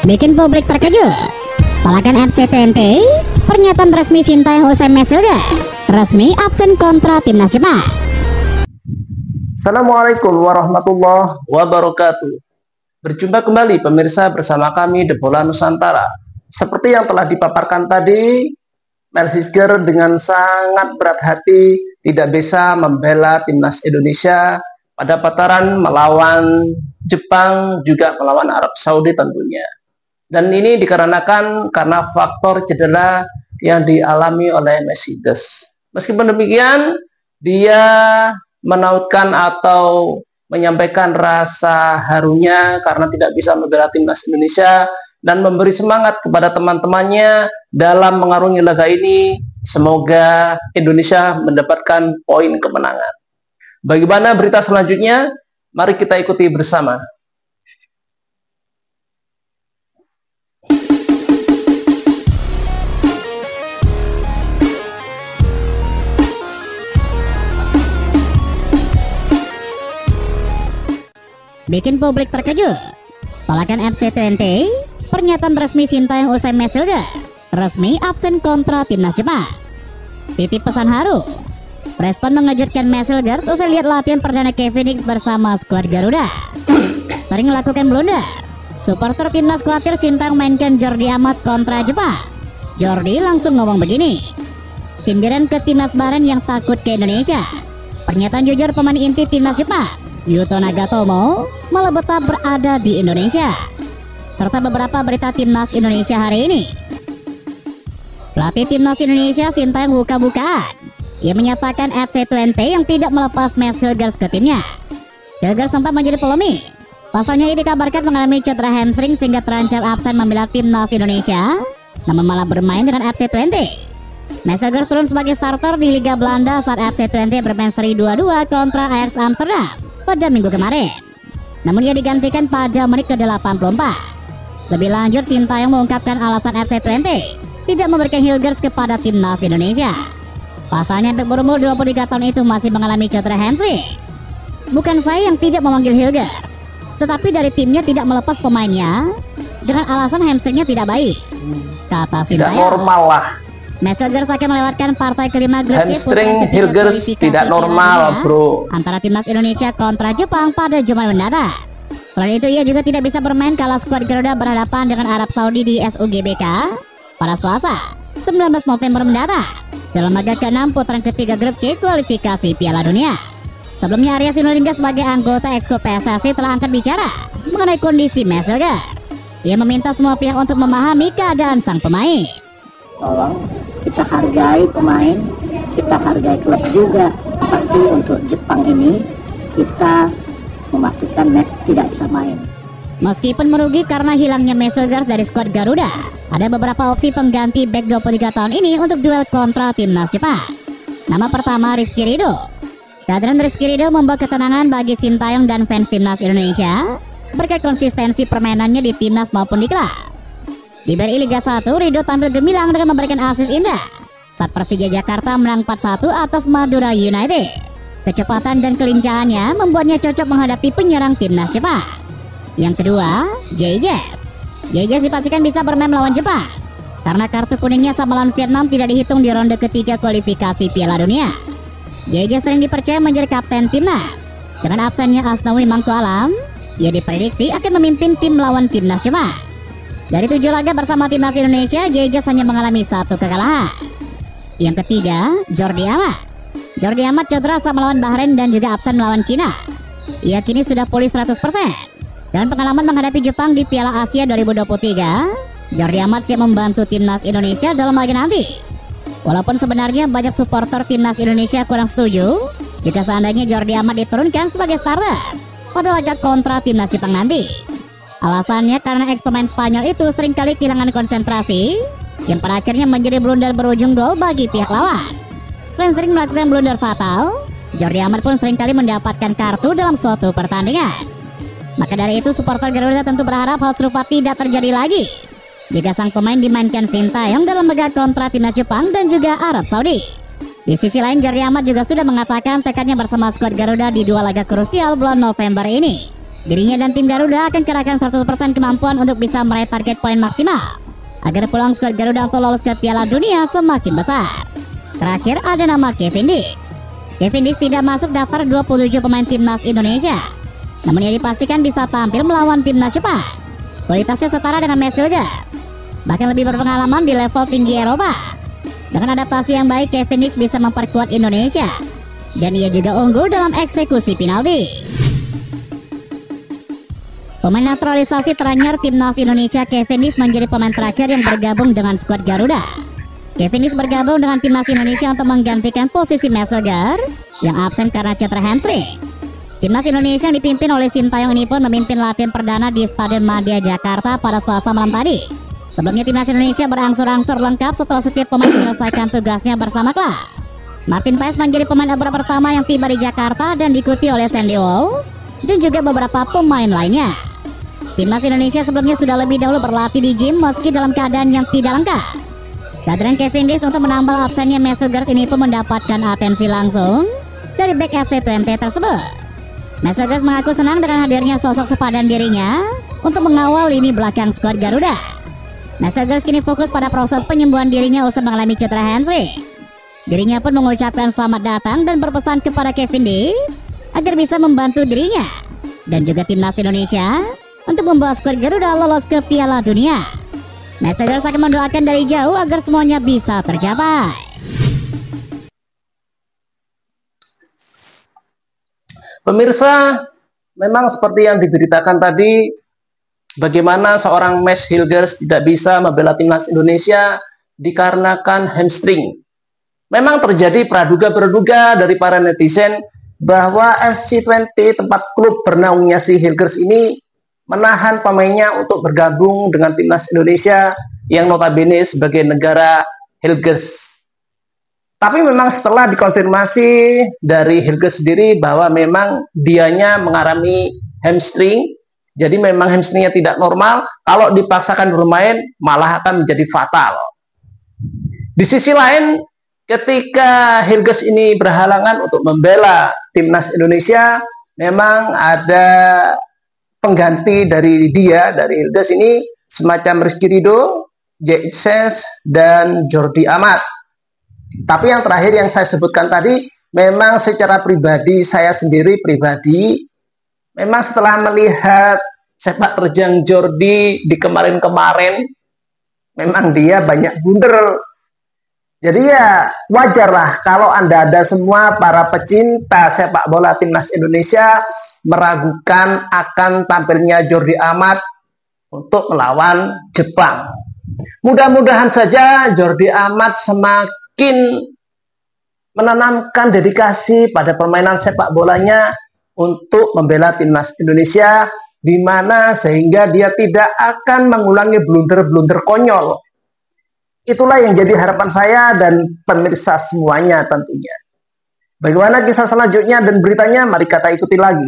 Bikin publik terkejut. Salahkan FC TNT. Pernyataan resmi Sintayong usai match resmi absen kontra timnas Jepang. Assalamualaikum warahmatullahi wabarakatuh. Berjumpa kembali pemirsa bersama kami The Bola Nusantara. Seperti yang telah dipaparkan tadi, Mel Hizger dengan sangat berat hati tidak bisa membela timnas Indonesia pada putaran melawan Jepang, juga melawan Arab Saudi tentunya. Dan ini dikarenakan karena faktor cedera yang dialami oleh Hizger. Meskipun demikian, dia menautkan atau menyampaikan rasa harunya karena tidak bisa membela timnas Indonesia dan memberi semangat kepada teman-temannya dalam mengarungi laga ini. Semoga Indonesia mendapatkan poin kemenangan. Bagaimana berita selanjutnya? Mari kita ikuti bersama. Bikin publik terkejut. Salahkan FC TNT. Pernyataan resmi Sintayong usai match resmi absen kontra timnas Jepang. Titip pesan haru. Respon mengejutkan Hizger usai lihat latihan perdana Kevin Hicks bersama skuad Garuda. Sering melakukan blunder. Supporter timnas khawatir Sintayong mainkan Jordi Amat kontra Jepang. Jordi langsung ngomong begini. Sindiran ke timnas Bahrain yang takut ke Indonesia. Pernyataan jujur pemain inti timnas Jepang, Yuto Nagatomo, malah betah berada di Indonesia. Serta beberapa berita timnas Indonesia hari ini. Pelatih timnas Indonesia Sintayong buka-bukaan. Ia menyatakan FC TNT yang tidak melepas Hizger ke timnya. Hizger sempat menjadi polemik. Pasalnya ia dikabarkan mengalami cedera hamstring sehingga terancam absen membela timnas Indonesia, namun malah bermain dengan FC TNT. Hizger turun sebagai starter di Liga Belanda saat FC TNT bermain seri 2-2 kontra Ajax Amsterdam pada minggu kemarin. Namun ia digantikan pada menit ke-84. Lebih lanjut, Sintayong mengungkapkan alasan FC TNT tidak memberikan Hizger kepada timnas Indonesia. Pasalnya bek berumur 23 tahun itu masih mengalami cedera hamstring. Bukan saya yang tidak memanggil Hizger, tetapi dari timnya tidak melepas pemainnya dengan alasan hamstringnya tidak baik, kata Sintayong. Tidak normal lah. Hizger akan melewatkan partai kelima grup C hamstring Hizger tidak normal, bro. Antara timnas Indonesia kontra Jepang pada Jumat mendatang. Selain itu, ia juga tidak bisa bermain kala skuad Garuda berhadapan dengan Arab Saudi di SUGBK pada Selasa 19 November mendatang dalam laga ke-6 putaran ketiga grup C kualifikasi Piala Dunia. Sebelumnya, Arya Sinulinga sebagai anggota Exco PSSI telah angkat bicara mengenai kondisi Hizger. Ia meminta semua pihak untuk memahami keadaan sang pemain. Tolong kita hargai pemain, kita hargai klub juga. Pasti untuk Jepang ini kita memastikan Mes tidak bisa main. Meskipun merugi karena hilangnya Hizger dari skuad Garuda, ada beberapa opsi pengganti bek 23 tahun ini untuk duel kontra timnas Jepang. Nama pertama, Rizky Ridho. Kehadiran Rizky Ridho membawa ketenangan bagi Sintayong dan fans timnas Indonesia berkat konsistensi permainannya di timnas maupun di klub. Di BRI Liga 1, Ridho tampil gemilang dengan memberikan assist indah saat Persija Jakarta menang 4-1 atas Madura United. Kecepatan dan kelincahannya membuatnya cocok menghadapi penyerang timnas Jepang. Yang kedua, JJ dipastikan bisa bermain melawan Jepang karena kartu kuningnya sama lawan Vietnam tidak dihitung di ronde ketiga kualifikasi Piala Dunia. JJ sering dipercaya menjadi kapten timnas. Dengan absennya Asnawi Mangku Alam, ia diprediksi akan memimpin tim melawan timnas Jepang. Dari 7 laga bersama timnas Indonesia, JJ hanya mengalami 1 kekalahan. Yang ketiga, Jordi Amat. Jordi Amat cedera saat melawan Bahrain dan juga absen melawan Cina. Ia kini sudah pulih 100%. Dan pengalaman menghadapi Jepang di Piala Asia 2023, Jordi Amat siap membantu timnas Indonesia dalam laga nanti. Walaupun sebenarnya banyak supporter timnas Indonesia kurang setuju jika seandainya Jordi Amat diturunkan sebagai starter pada laga kontra timnas Jepang nanti. Alasannya karena ex-pemain Spanyol itu seringkali kehilangan konsentrasi yang pada akhirnya menjadi blunder berujung gol bagi pihak lawan. Selain sering melakukan blunder fatal, Jordi Amat pun seringkali mendapatkan kartu dalam suatu pertandingan. Maka dari itu, supporter Garuda tentu berharap hal serupa tidak terjadi lagi jika sang pemain dimainkan Sintayong dalam laga kontra timnas Jepang dan juga Arab Saudi. Di sisi lain, Jordi Amat juga sudah mengatakan tekadnya bersama skuad Garuda di 2 laga krusial bulan November ini. Dirinya dan tim Garuda akan kerahkan 100% kemampuan untuk bisa meraih target poin maksimal agar peluang skuad Garuda untuk lolos ke Piala Dunia semakin besar. Terakhir ada nama Kevin Dix. Kevin Dix tidak masuk daftar 27 pemain timnas Indonesia, namun ia dipastikan bisa tampil melawan timnas Jepang. Kualitasnya setara dengan Max Hilgers, bahkan lebih berpengalaman di level tinggi Eropa. Dengan adaptasi yang baik, Kevin Dix bisa memperkuat Indonesia, dan ia juga unggul dalam eksekusi penalti. Pemain naturalisasi teranyar timnas Indonesia Kevin Dix menjadi pemain terakhir yang bergabung dengan skuad Garuda. Kevin Dix bergabung dengan timnas Indonesia untuk menggantikan posisi Max Hilgers yang absen karena cedera hamstring. Timnas Indonesia yang dipimpin oleh Sintayong ini pun memimpin latihan perdana di Stadion Madia Jakarta pada Selasa malam tadi. Sebelumnya timnas Indonesia berangsur-angsur lengkap setelah setiap pemain menyelesaikan tugasnya bersama klub. Martin Paes menjadi pemain abra pertama yang tiba di Jakarta dan diikuti oleh Sandy Walsh dan juga beberapa pemain lainnya. Timnas Indonesia sebelumnya sudah lebih dahulu berlatih di gym meski dalam keadaan yang tidak lengkap. Kehadiran Kevin Dix untuk menambal absennya Max Hilgers ini pun mendapatkan atensi langsung dari back FC20 tersebut. Max Hilgers mengaku senang dengan hadirnya sosok sepadan dirinya untuk mengawal lini belakang skuad Garuda. Max Hilgers kini fokus pada proses penyembuhan dirinya usai mengalami cedera hamstring. Dirinya pun mengucapkan selamat datang dan berpesan kepada Kevin Dix agar bisa membantu dirinya dan juga timnas Indonesia untuk membawa skuad Garuda lolos ke Piala Dunia. Max Hilgers akan mendoakan dari jauh agar semuanya bisa tercapai. Pemirsa, memang seperti yang diberitakan tadi, bagaimana seorang Max Hilgers tidak bisa membela timnas Indonesia dikarenakan hamstring. Memang terjadi praduga-praduga dari para netizen bahwa FC20 tempat klub bernaungnya si Hilgers ini menahan pemainnya untuk bergabung dengan timnas Indonesia yang notabene sebagai negara Hilgers. Tapi memang setelah dikonfirmasi dari Hilgers sendiri bahwa memang dianya mengalami hamstring, jadi memang hamstringnya tidak normal, kalau dipaksakan bermain malah akan menjadi fatal. Di sisi lain, ketika Hilgers ini berhalangan untuk membela timnas Indonesia, memang ada pengganti dari dia, dari Hilgers ini, semacam Rizky Ridho, J.Ses, dan Jordi Amat. Tapi yang terakhir yang saya sebutkan tadi, memang secara pribadi, saya sendiri pribadi, memang setelah melihat sepak terjang Jordi di kemarin-kemarin, memang dia banyak blunder. Jadi ya wajarlah kalau Anda semua para pecinta sepak bola timnas Indonesia meragukan akan tampilnya Jordi Amat untuk melawan Jepang. Mudah-mudahan saja Jordi Amat semakin menanamkan dedikasi pada permainan sepak bolanya untuk membela timnas Indonesia, di mana sehingga dia tidak akan mengulangi blunder-blunder konyol. Itulah yang jadi harapan saya dan pemirsa semuanya tentunya. Bagaimana kisah selanjutnya dan beritanya, mari kita ikuti lagi.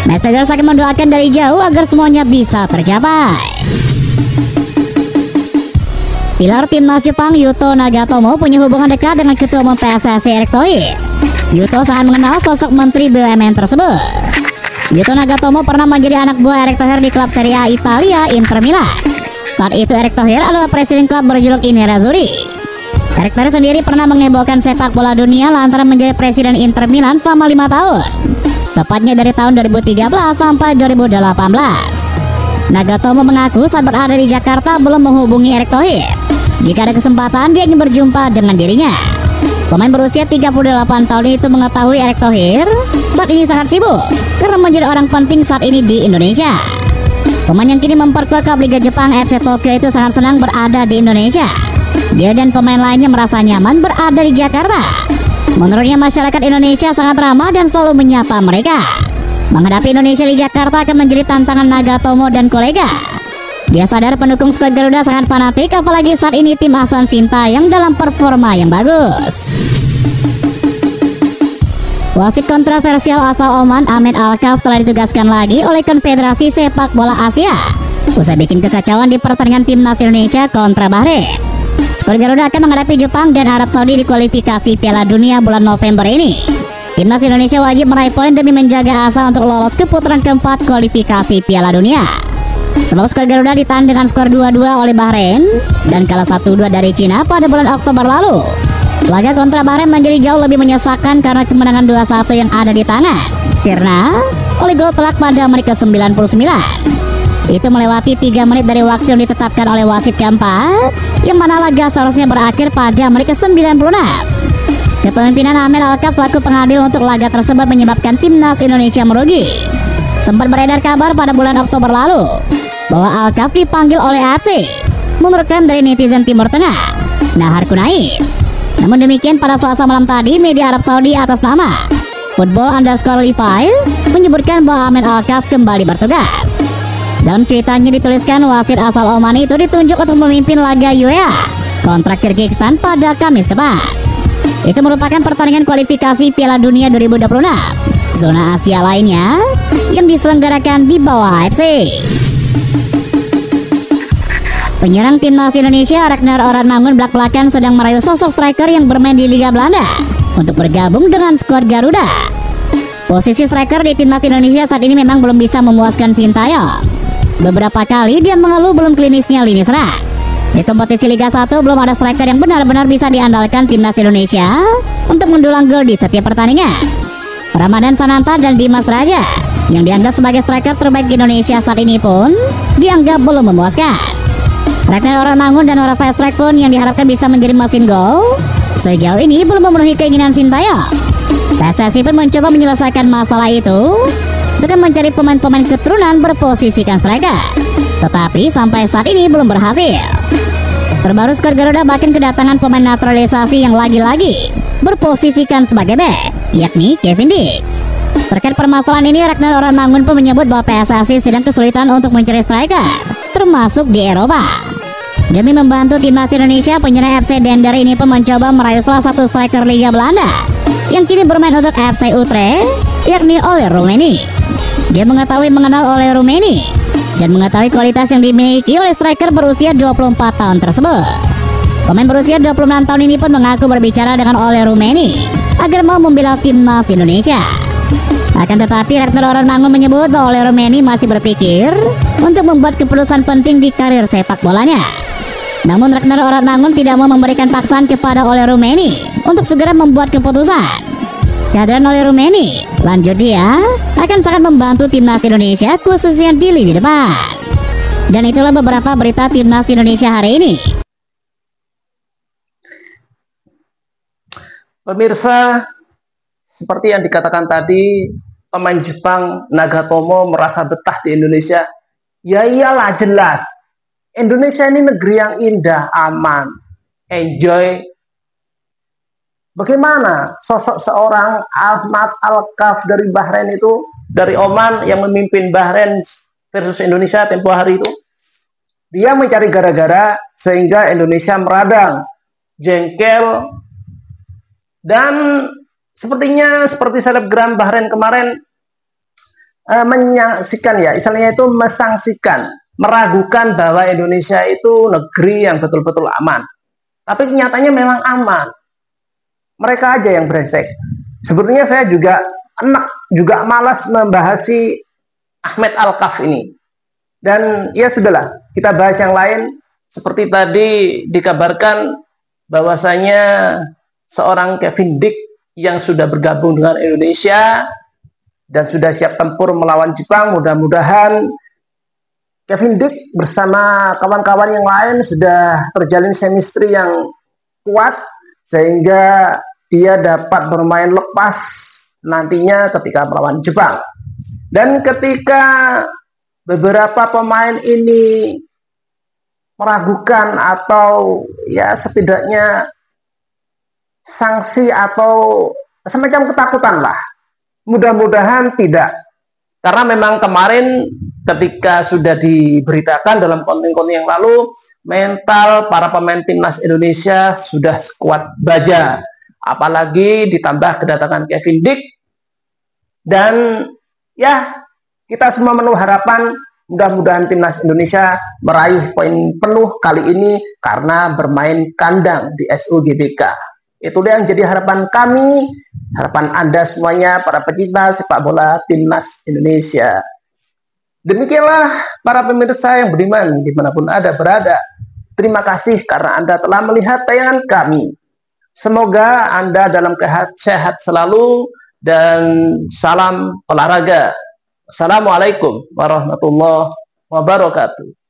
Max Hilgers akan mendoakan dari jauh agar semuanya bisa tercapai. Pilar timnas Jepang Yuto Nagatomo punya hubungan dekat dengan Ketua Umum PSSI Erick Thohir. Yuto sangat mengenal sosok Menteri BUMN tersebut. Yuto Nagatomo pernah menjadi anak buah Erick Thohir di klub Serie A Italia Inter Milan. Saat itu Erick Thohir adalah presiden klub berjuluk Nerazzurri. Erick Thohir sendiri pernah mengebohkan sepak bola dunia lantaran menjadi presiden Inter Milan selama 5 tahun. Tepatnya dari tahun 2013 sampai 2018. Nagatomo mengaku saat berada di Jakarta belum menghubungi Erick Thohir. Jika ada kesempatan, dia ingin berjumpa dengan dirinya. Pemain berusia 38 tahun itu mengetahui Erick Thohir saat ini sangat sibuk karena menjadi orang penting saat ini di Indonesia. Pemain yang kini memperkuat klub Liga Jepang FC Tokyo itu sangat senang berada di Indonesia. Dia dan pemain lainnya merasa nyaman berada di Jakarta. Menurutnya masyarakat Indonesia sangat ramah dan selalu menyapa mereka. Menghadapi Indonesia di Jakarta akan menjadi tantangan Nagatomo dan kolega. Dia sadar pendukung skuad Garuda sangat fanatik, apalagi saat ini tim asuhan Sintayong dalam performa yang bagus. Wasit kontroversial asal Oman Ahmed Al-Kaf telah ditugaskan lagi oleh Konfederasi Sepak Bola Asia usai bikin kekacauan di pertandingan timnas Indonesia kontra Bahrain. Skuad Garuda akan menghadapi Jepang dan Arab Saudi di kualifikasi Piala Dunia bulan November ini. Timnas Indonesia wajib meraih poin demi menjaga asa untuk lolos ke putaran keempat kualifikasi Piala Dunia. Sebab skor Garuda ditahan dengan skor 2-2 oleh Bahrain dan kalah 1-2 dari Cina pada bulan Oktober lalu. Laga kontra Bahrain menjadi jauh lebih menyesakan karena kemenangan 2-1 yang ada di tangan Sirna oleh gol telak pada menit ke-99. Itu melewati 3 menit dari waktu yang ditetapkan oleh wasit keempat, yang mana laga seharusnya berakhir pada menit ke-96. Kepemimpinan Ahmed Alkaf selaku pengadil untuk laga tersebut menyebabkan timnas Indonesia merugi. Sempat beredar kabar pada bulan Oktober lalu bahwa Alkaf dipanggil oleh AFC, menurutkan dari netizen Timur Tengah, Nahar Kunais. Namun demikian, pada Selasa malam tadi, media Arab Saudi atas nama Football_Levi menyebutkan bahwa Ahmed Alkaf kembali bertugas. Dalam ceritanya dituliskan, wasit asal Oman itu ditunjuk untuk memimpin laga UEA kontra Kyrgyzstan pada Kamis depan. Itu merupakan pertandingan kualifikasi Piala Dunia 2026 zona Asia lainnya yang diselenggarakan di bawah AFC. Penyerang timnas Indonesia Ragnar Oranmangun belak-belakan sedang merayu sosok striker yang bermain di Liga Belanda untuk bergabung dengan skuad Garuda. Posisi striker di timnas Indonesia saat ini memang belum bisa memuaskan Sintayong. Beberapa kali dia mengeluh belum klinisnya lini serang. Di kompetisi Liga 1 belum ada striker yang benar-benar bisa diandalkan timnas Indonesia untuk mendulang gol di setiap pertandingan. Ramadan Sananta dan Dimas Raja yang dianggap sebagai striker terbaik Indonesia saat ini pun dianggap belum memuaskan. Ragnar Oranmangun dan Rafael Strijk pun yang diharapkan bisa menjadi mesin gol sejauh ini belum memenuhi keinginan Sintayong. PSSI pun mencoba menyelesaikan masalah itu dengan mencari pemain-pemain keturunan berposisikan striker, tetapi sampai saat ini belum berhasil. Terbaru skuad Garuda bahkan kedatangan pemain naturalisasi yang lagi-lagi berposisikan sebagai bek, yakni Kevin Dix. Terkait permasalahan ini, Ragnar Oranmangun pun menyebut bahwa PSSI sedang kesulitan untuk mencari striker, termasuk di Eropa. Demi membantu timnas Indonesia, penyerang FC Dender ini pun mencoba merayu salah satu striker Liga Belanda yang kini bermain untuk FC Utrecht, yakni Ole Roemeni. Dia mengetahui mengenal Ole Roemeni dan mengetahui kualitas yang dimiliki oleh striker berusia 24 tahun tersebut. Pemain berusia 26 tahun ini pun mengaku berbicara dengan Ole Roemeni agar mau membela timnas Indonesia. Akan tetapi, Ragnar Oranmangun menyebut bahwa Ole Roemeni masih berpikir untuk membuat keputusan penting di karir sepak bolanya. Namun Ragnar Oranmangun tidak mau memberikan paksaan kepada Ole Roemeni untuk segera membuat keputusan. Kehadiran Ole Roemeni, lanjut dia, akan sangat membantu timnas Indonesia khususnya di lini depan. Dan itulah beberapa berita timnas Indonesia hari ini. Pemirsa, seperti yang dikatakan tadi, pemain Jepang Nagatomo merasa betah di Indonesia. Ya iyalah, jelas. Indonesia ini negeri yang indah, aman, enjoy. Bagaimana sosok seorang Ahmad Alkaf dari Bahrain itu, dari Oman yang memimpin Bahrain versus Indonesia tempo hari itu? Dia mencari gara-gara sehingga Indonesia meradang, jengkel, dan sepertinya seperti selebgram Bahrain kemarin menyaksikan ya, istilahnya itu mesangsikan, meragukan bahwa Indonesia itu negeri yang betul-betul aman. Tapi kenyataannya memang aman. Mereka aja yang brengsek. Sebetulnya saya juga malas membahas si Ahmed Alkaf ini. Dan ya sudahlah, kita bahas yang lain. Seperti tadi dikabarkan bahwasanya seorang Kevin Dix yang sudah bergabung dengan Indonesia dan sudah siap tempur melawan Jepang. Mudah-mudahan Kevin Dix bersama kawan-kawan yang lain sudah terjalin chemistry yang kuat sehingga dia dapat bermain lepas nantinya ketika melawan Jepang. Dan ketika beberapa pemain ini meragukan atau ya setidaknya sanksi atau semacam ketakutan lah, mudah-mudahan tidak. Karena memang kemarin ketika sudah diberitakan dalam konten-konten yang lalu, mental para pemain timnas Indonesia sudah sekuat baja. Apalagi ditambah kedatangan Kevin Dix. Dan ya, kita semua menuh harapan mudah-mudahan timnas Indonesia meraih poin penuh kali ini karena bermain kandang di SUGBK. Itulah yang jadi harapan kami, harapan Anda semuanya, para pecinta sepak bola timnas Indonesia. Demikianlah para pemirsa yang beriman dimanapun Anda berada. Terima kasih karena Anda telah melihat tayangan kami. Semoga Anda dalam sehat selalu dan salam olahraga. Assalamualaikum warahmatullahi wabarakatuh.